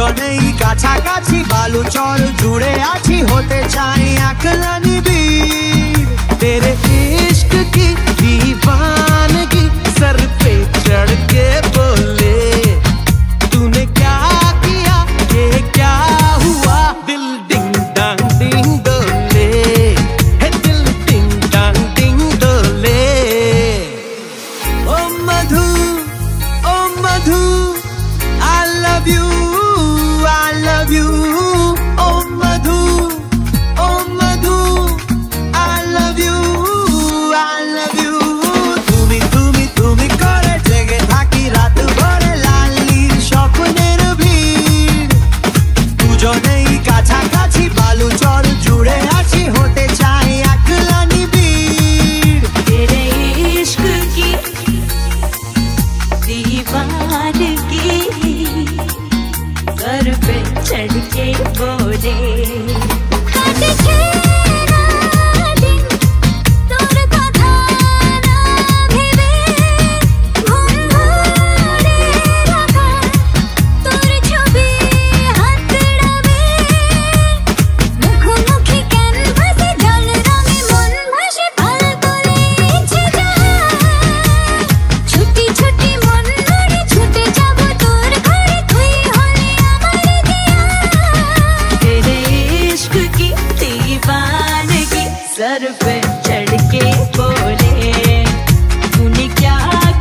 দুজনেই কাছাকাছি বালুচর জুড়ে আছি হতে চাই একলা নিবিড় तेरे इश्क की दीवानगी सर पे चढ़ के बोले तूने क्या किया ये क्या हुआ दिल डिंग डांग डिंग डोले है दिल डिंग डांग डिंग डोले ओ मधु I love you oh Madhu I love you তুমি করে জেগে থাকি রাত ভরে লালির স্বপ্নের ভিড় দুজনেই কাছাকাছি বালুচর জুড়ে আছি হতে চাই একলা নিবিড় तेरे इश्क की दीवानगी सर पे चढ़ के बोले सर पे चढ़ के बोले तूने क्या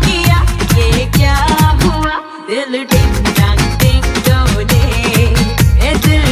किया ये क्या हुआ दिल डिंग डांग डिंग डोले ए दिल